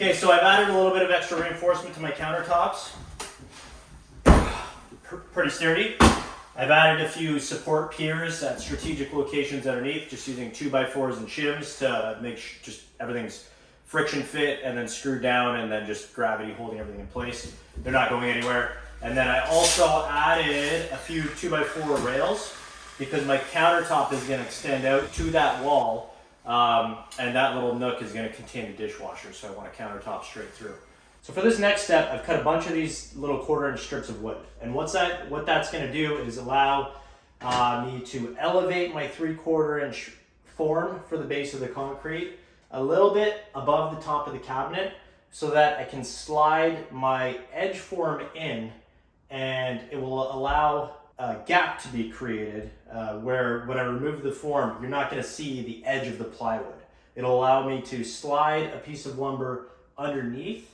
Okay, so I've added a little bit of extra reinforcement to my countertops. Pretty sturdy. I've added a few support piers at strategic locations underneath, just using 2x4s and shims to make just everything's friction fit and then screwed down and then just gravity holding everything in place. They're not going anywhere. And then I also added a few 2x4 rails because my countertop is going to extend out to that wall. And that little nook is going to contain a dishwasher, so I want a countertop straight through. So for this next step, I've cut a bunch of these little 1/4 inch strips of wood. And what that's going to do is allow me to elevate my 3/4 inch form for the base of the concrete a little bit above the top of the cabinet so that I can slide my edge form in, and it will allow a gap to be created where when I remove the form, you're not going to see the edge of the plywood. It'll allow me to slide a piece of lumber underneath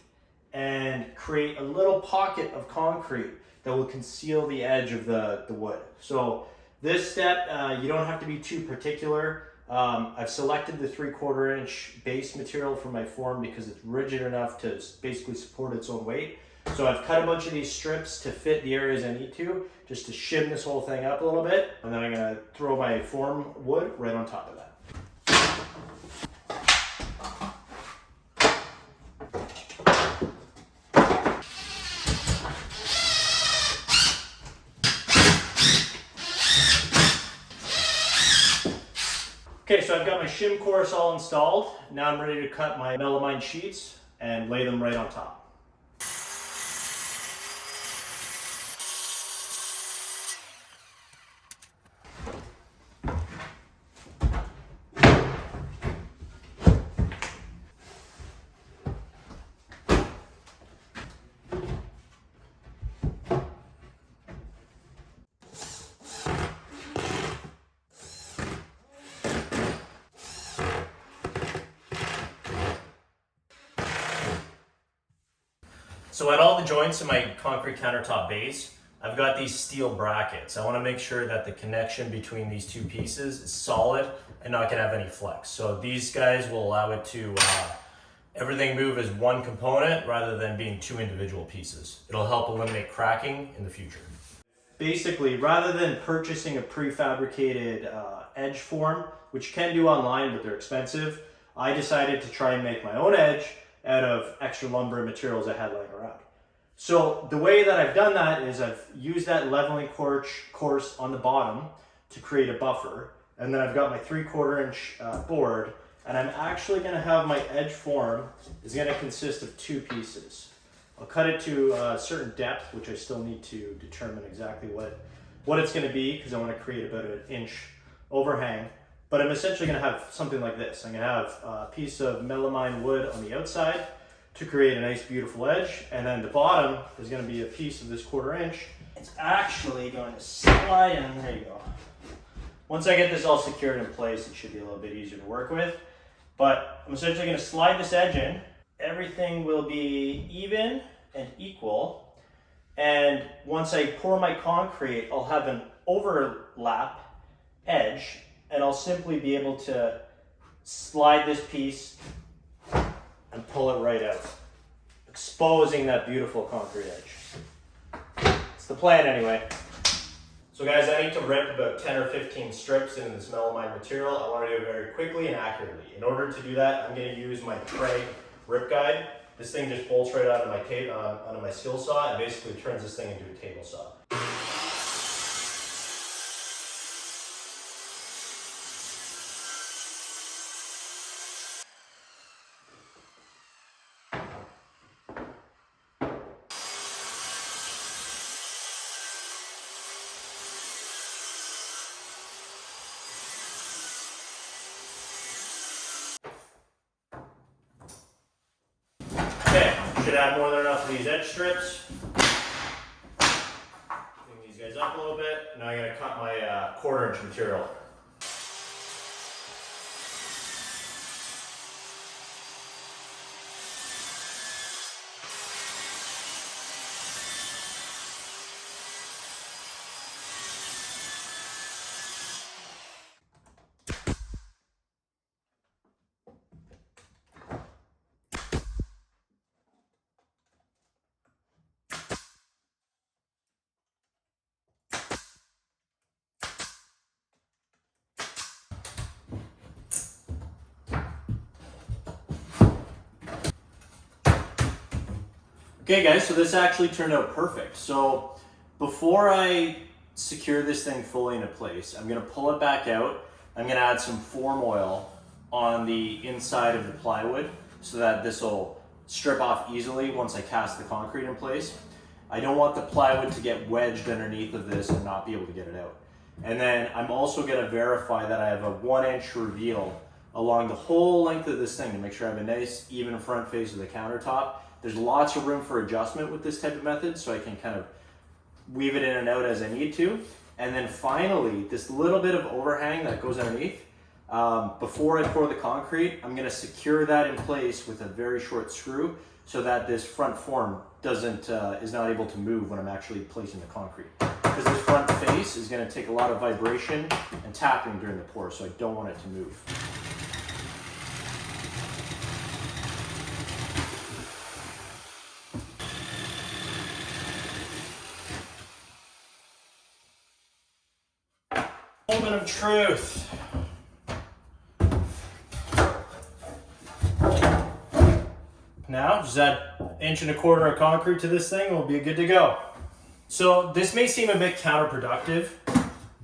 and create a little pocket of concrete that will conceal the edge of the wood. So this step, you don't have to be too particular. I've selected the 3/4 inch base material for my form because it's rigid enough to basically support its own weight. So I've cut a bunch of these strips to fit the areas I need to, just to shim this whole thing up a little bit. And then I'm gonna throw my form wood right on top of that. Okay, so I've got my shim course all installed. Now I'm ready to cut my melamine sheets and lay them right on top. So at all the joints in my concrete countertop base, I've got these steel brackets. I want to make sure that the connection between these two pieces is solid and not going to have any flex. So these guys will allow it to everything move as one component rather than being two individual pieces. It'll help eliminate cracking in the future. Basically, rather than purchasing a prefabricated edge form, which you can do online but they're expensive, I decided to try and make my own edge out of extra lumber and materials I had laying around. So the way that I've done that is I've used that leveling course on the bottom to create a buffer, and then I've got my 3/4 inch board, and I'm actually going to have my edge form is going to consist of two pieces. I'll cut it to a certain depth, which I still need to determine exactly what it's going to be because I want to create about an inch overhang. But I'm essentially going to have something like this. I'm going to have a piece of melamine wood on the outside to create a nice beautiful edge, and then the bottom is going to be a piece of this 1/4 inch. It's actually going to slide in. There you go. Once I get this all secured in place, it should be a little bit easier to work with. But I'm essentially going to slide this edge in. Everything will be even and equal. And once I pour my concrete, I'll have an overlap edge, and I'll simply be able to slide this piece and pull it right out, exposing that beautiful concrete edge. It's the plan anyway. So guys, I need to rip about 10 or 15 strips into this melamine material. I want to do it very quickly and accurately. In order to do that, I'm going to use my Trowel rip guide. This thing just bolts right out of my skill saw and basically turns this thing into a table saw. Okay, should add more than enough of these edge strips. Bring these guys up a little bit. Now I'm going to cut my 1/4 inch material. Okay guys, so this actually turned out perfect. So before I secure this thing fully into place, I'm gonna pull it back out. I'm gonna add some form oil on the inside of the plywood so that this will strip off easily once I cast the concrete in place. I don't want the plywood to get wedged underneath of this and not be able to get it out. And then I'm also gonna verify that I have a 1-inch reveal along the whole length of this thing to make sure I have a nice even front face of the countertop. There's lots of room for adjustment with this type of method, so I can kind of weave it in and out as I need to. And then finally, this little bit of overhang that goes underneath, before I pour the concrete, I'm gonna secure that in place with a very short screw so that this front form is not able to move when I'm actually placing the concrete. Because this front face is gonna take a lot of vibration and tapping during the pour, so I don't want it to move. Moment of truth. Now, just add 1.25 inches of concrete to this thing and we'll be good to go. So this may seem a bit counterproductive,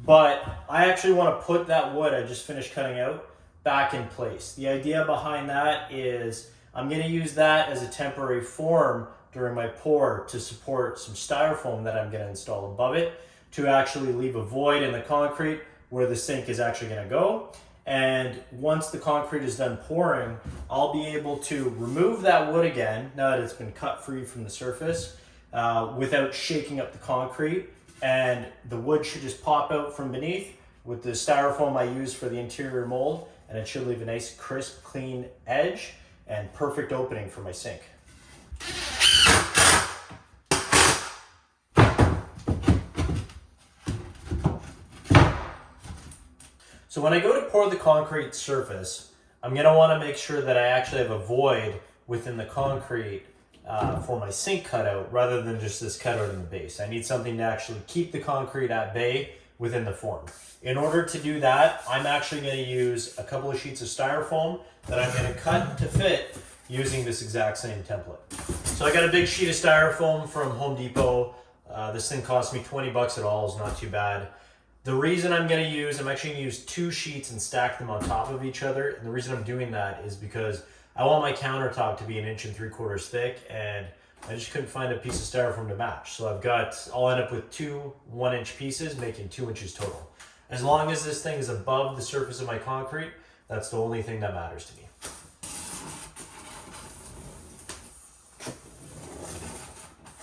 but I actually want to put that wood I just finished cutting out back in place. The idea behind that is I'm going to use that as a temporary form during my pour to support some styrofoam that I'm going to install above it to actually leave a void in the concrete where the sink is actually going to go. And once the concrete is done pouring, I'll be able to remove that wood again, now that it's been cut free from the surface, without shaking up the concrete. And the wood should just pop out from beneath with the styrofoam I use for the interior mold, and it should leave a nice crisp, clean edge and perfect opening for my sink. So when I go to pour the concrete surface, I'm going to want to make sure that I actually have a void within the concrete for my sink cutout rather than just this cutout in the base. I need something to actually keep the concrete at bay within the form. In order to do that, I'm actually going to use a couple of sheets of styrofoam that I'm going to cut to fit using this exact same template. So I got a big sheet of styrofoam from Home Depot. This thing cost me 20 bucks at all, it's not too bad. The reason I'm actually going to use 2 sheets and stack them on top of each other. And the reason I'm doing that is because I want my countertop to be 1.75 inches thick, and I just couldn't find a piece of styrofoam to match. So I'll end up with 2 1-inch pieces, making 2 inches total. As long as this thing is above the surface of my concrete, that's the only thing that matters to me.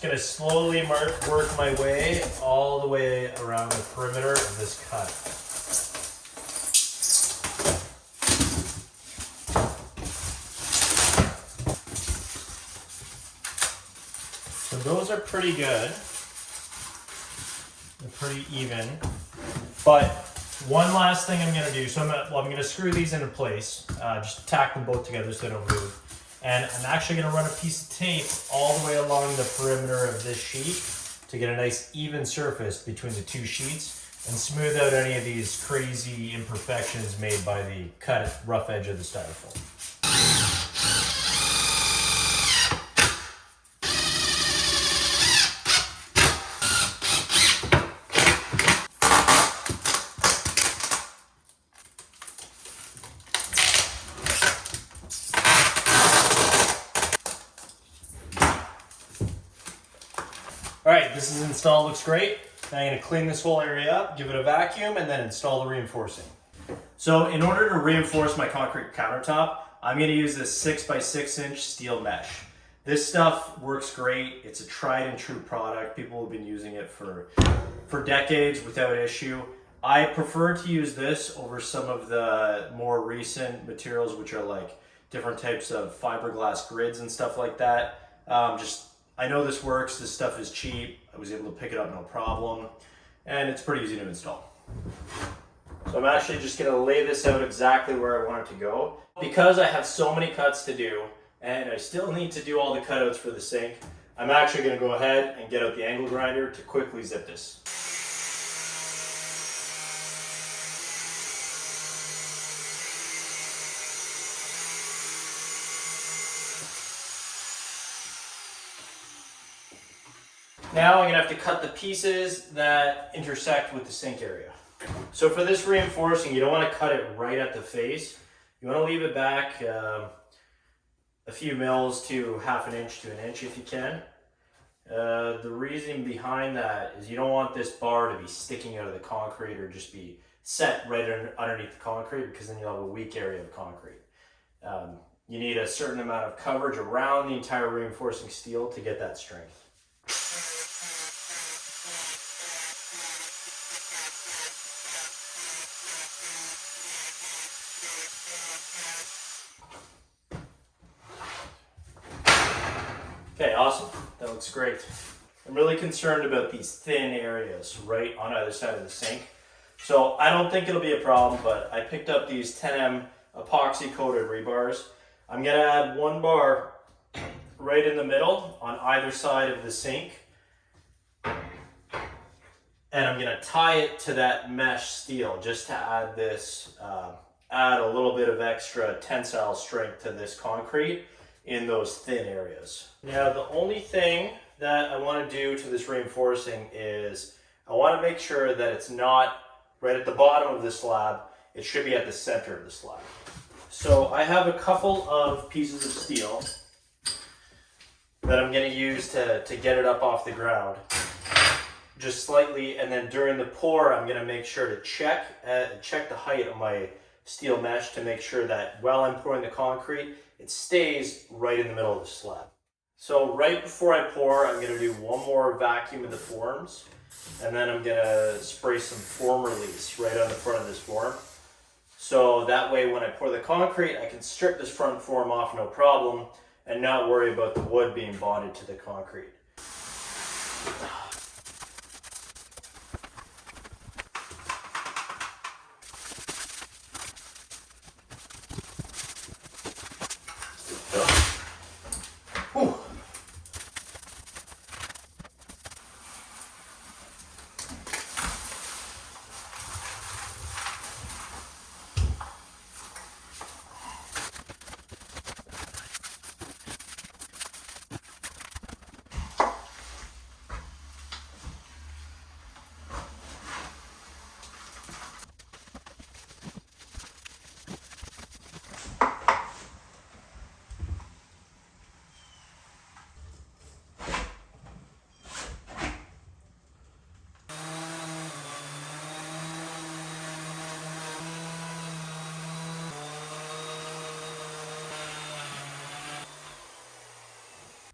Gonna slowly work my way all the way around the perimeter of this cut. So those are pretty good. They're pretty even. But one last thing I'm gonna do, so I'm gonna screw these into place, just tack them both together so they don't move. And I'm actually going to run a piece of tape all the way along the perimeter of this sheet to get a nice even surface between the 2 sheets and smooth out any of these crazy imperfections made by the cut rough edge of the styrofoam. All right, this is installed, looks great. Now I'm gonna clean this whole area up, give it a vacuum, and then install the reinforcing. So in order to reinforce my concrete countertop, I'm gonna use this 6x6-inch steel mesh. This stuff works great. It's a tried and true product. People have been using it for decades without issue. I prefer to use this over some of the more recent materials, which are like different types of fiberglass grids and stuff like that. I know this works, this stuff is cheap, I was able to pick it up no problem, and it's pretty easy to install. So I'm actually just going to lay this out exactly where I want it to go. Because I have so many cuts to do, and I still need to do all the cutouts for the sink, I'm actually going to go ahead and get out the angle grinder to quickly zip this. Now I'm gonna have to cut the pieces that intersect with the sink area. So for this reinforcing, you don't want to cut it right at the face. You want to leave it back a few mils to half an inch to an inch if you can. The reason behind that is you don't want this bar to be sticking out of the concrete or just be set right underneath the concrete, because then you'll have a weak area of concrete. You need a certain amount of coverage around the entire reinforcing steel to get that strength. Okay, awesome. That looks great. I'm really concerned about these thin areas right on either side of the sink. So I don't think it'll be a problem, but I picked up these 10M epoxy-coated rebars. I'm gonna add one bar right in the middle on either side of the sink. And I'm gonna tie it to that mesh steel just to add this, add a little bit of extra tensile strength to this concrete in those thin areas. Now, the only thing that I want to do to this reinforcing is I want to make sure that it's not right at the bottom of the slab. It should be at the center of the slab. So I have a couple of pieces of steel that I'm going to use to get it up off the ground, just slightly, and then during the pour I'm going to make sure to check the height of my steel mesh to make sure that while I'm pouring the concrete, it stays right in the middle of the slab. So right before I pour, I'm going to do one more vacuum of the forms, and then I'm going to spray some form release right on the front of this form. So that way when I pour the concrete, I can strip this front form off no problem and not worry about the wood being bonded to the concrete.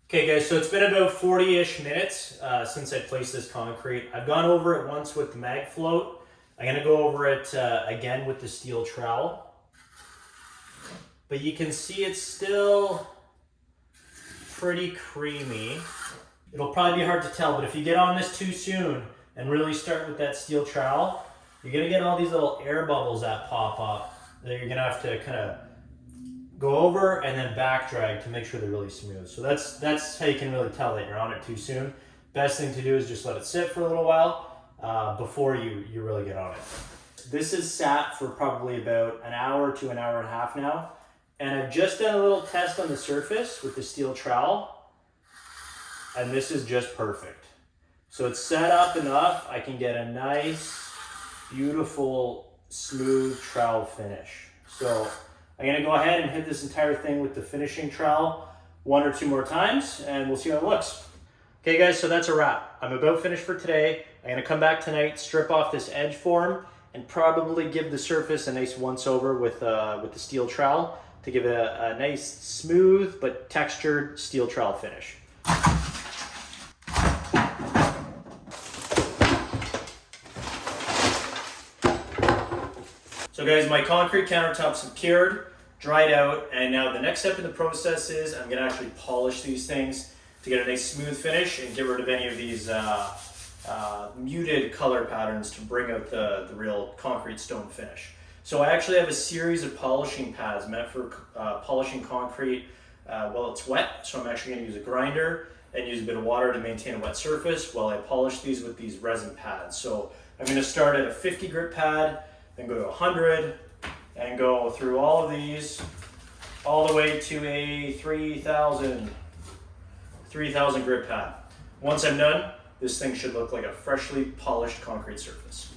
Okay guys, so it's been about 40-ish minutes since I placed this concrete. I've gone over it once with the mag float. I'm gonna go over it again with the steel trowel. But you can see it's still pretty creamy. It'll probably be hard to tell, but if you get on this too soon and really start with that steel trowel, you're gonna get all these little air bubbles that pop up that you're gonna have to kind of go over and then back drag to make sure they're really smooth. So that's how you can really tell that you're on it too soon. Best thing to do is just let it sit for a little while before you really get on it. This is sat for probably about an hour to an hour and a half now. And I've just done a little test on the surface with the steel trowel. And this is just perfect. So it's set up enough, I can get a nice, beautiful, smooth trowel finish. So I'm gonna go ahead and hit this entire thing with the finishing trowel one or two more times, and we'll see how it looks. Okay guys, so that's a wrap. I'm about finished for today. I'm gonna come back tonight, strip off this edge form, and probably give the surface a nice once over with the steel trowel to give it a nice smooth but textured steel trowel finish. So guys, my concrete countertops have cured, dried out, and now the next step in the process is I'm gonna actually polish these things to get a nice smooth finish and get rid of any of these muted color patterns to bring out the real concrete stone finish. So I actually have a series of polishing pads meant for polishing concrete while it's wet. So I'm actually gonna use a grinder and use a bit of water to maintain a wet surface while I polish these with these resin pads. So I'm gonna start at a 50 grit pad, then go to 100, and go through all of these, all the way to a 3,000 grit pad. Once I'm done, this thing should look like a freshly polished concrete surface.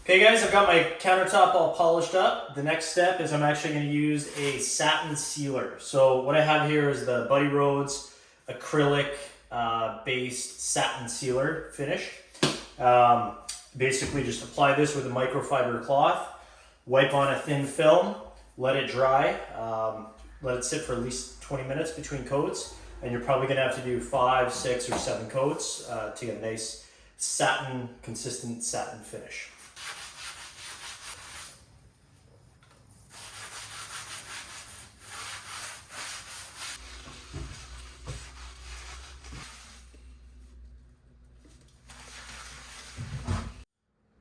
Okay guys, I've got my countertop all polished up. The next step is I'm actually going to use a satin sealer. So what I have here is the Buddy Rhodes acrylic based satin sealer finish. Basically just apply this with a microfiber cloth, wipe on a thin film, let it dry, let it sit for at least 20 minutes between coats, and you're probably going to have to do 5, 6, or 7 coats to get a nice satin, consistent satin finish.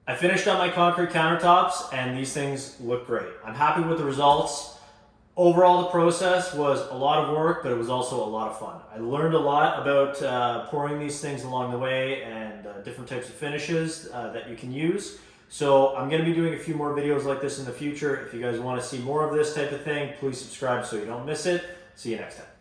I finished on my concrete countertops and these things look great. I'm happy with the results. Overall, the process was a lot of work, but it was also a lot of fun. I learned a lot about pouring these things along the way and different types of finishes that you can use. So I'm going to be doing a few more videos like this in the future. If you guys want to see more of this type of thing, please subscribe so you don't miss it. See you next time.